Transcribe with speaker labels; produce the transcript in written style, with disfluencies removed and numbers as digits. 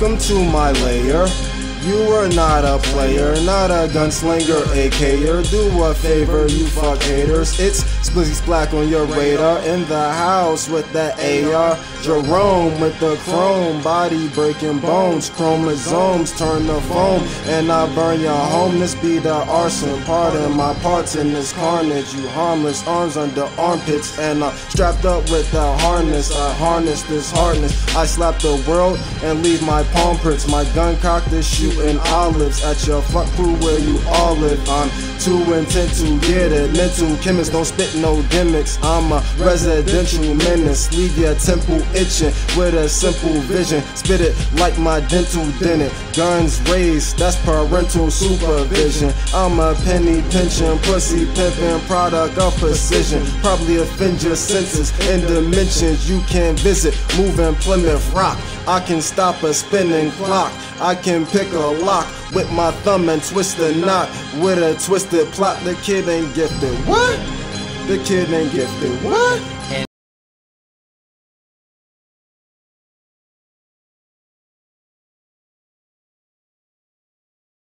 Speaker 1: Welcome to my lair. You are not a player, not a gunslinger, AK'er. Do a favor, you fuck haters. It's Splizzy Splack on your radar. In the house with that AR. Jerome with the chrome, body breaking bones. Chromosomes turn to foam, and I burn your home. This be the arson. Pardon my parts in this carnage. You harmless, arms under armpits, and I'm strapped up with the harness. I harness this hardness. I slap the world and leave my palm prints. My gun cocked is shooting olives at your fuck crew where you all live. I'm too intent to get it. Mental chemists don't spit no gimmicks. I'm a residential menace. Leave your temple itching with a simple vision. Spit it like my dental didn't. Guns raised, that's parental supervision. I'm a penny pinching, pussy pimping, product of precision. Probably offend your senses in dimensions you can't visit. Moving Plymouth Rock, I can stop a spinning clock. I can pick a lock with my thumb and twist a knot with a twisted plot. The kid ain't gifted. What? The kid ain't gifted. What?